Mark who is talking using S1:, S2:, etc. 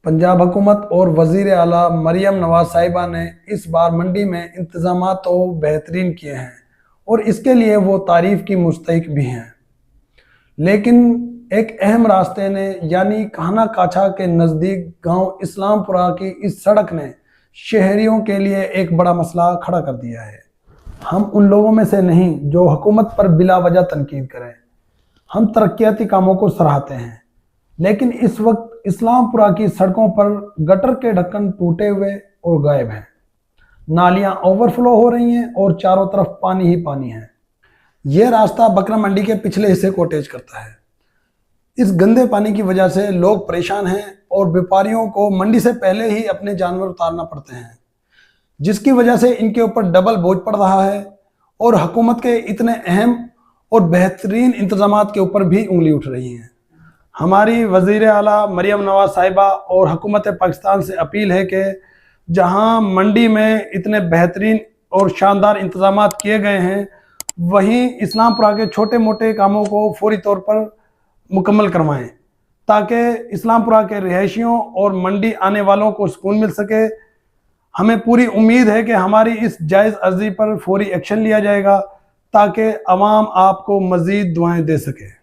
S1: पंजाब हुकूमत और वज़ीर आला मरियम नवाज साहिबा ने इस बार मंडी में इंतज़ामात तो बेहतरीन किए हैं और इसके लिए वो तारीफ़ की मुस्तहिक भी हैं, लेकिन एक अहम रास्ते ने यानी खाना काछा के नज़दीक गांव इस्लामपुरा की इस सड़क ने शहरियों के लिए एक बड़ा मसला खड़ा कर दिया है। हम उन लोगों में से नहीं जो हुकूमत पर बिला वजह तनकीद करें। हम तरक्याती कामों को सराहते हैं, लेकिन इस वक्त इस्लामपुरा की सड़कों पर गटर के ढक्कन टूटे हुए और गायब हैं। नालियां ओवरफ्लो हो रही हैं और चारों तरफ पानी ही पानी है। यह रास्ता बकरा मंडी के पिछले हिस्से को अटैच करता है। इस गंदे पानी की वजह से लोग परेशान हैं और व्यापारियों को मंडी से पहले ही अपने जानवर उतारना पड़ते हैं, जिसकी वजह से इनके ऊपर डबल बोझ पड़ रहा है और हुकूमत के इतने अहम और बेहतरीन इंतजामात के ऊपर भी उंगली उठ रही है। हमारी वज़ीर आला मरियम नवाज साहिबा और हुकूमत पाकिस्तान से अपील है कि जहां मंडी में इतने बेहतरीन और शानदार इंतजामात किए गए हैं, वहीं इस्लामपुरा के छोटे मोटे कामों को फौरी तौर पर मुकम्मल करवाएं, ताकि इस्लामपुरा के रिहायशियों और मंडी आने वालों को सुकून मिल सके। हमें पूरी उम्मीद है कि हमारी इस जायज़ अर्जी पर फौरी एक्शन लिया जाएगा, ताकि अवाम आपको मज़ीद दुआएं दे सके।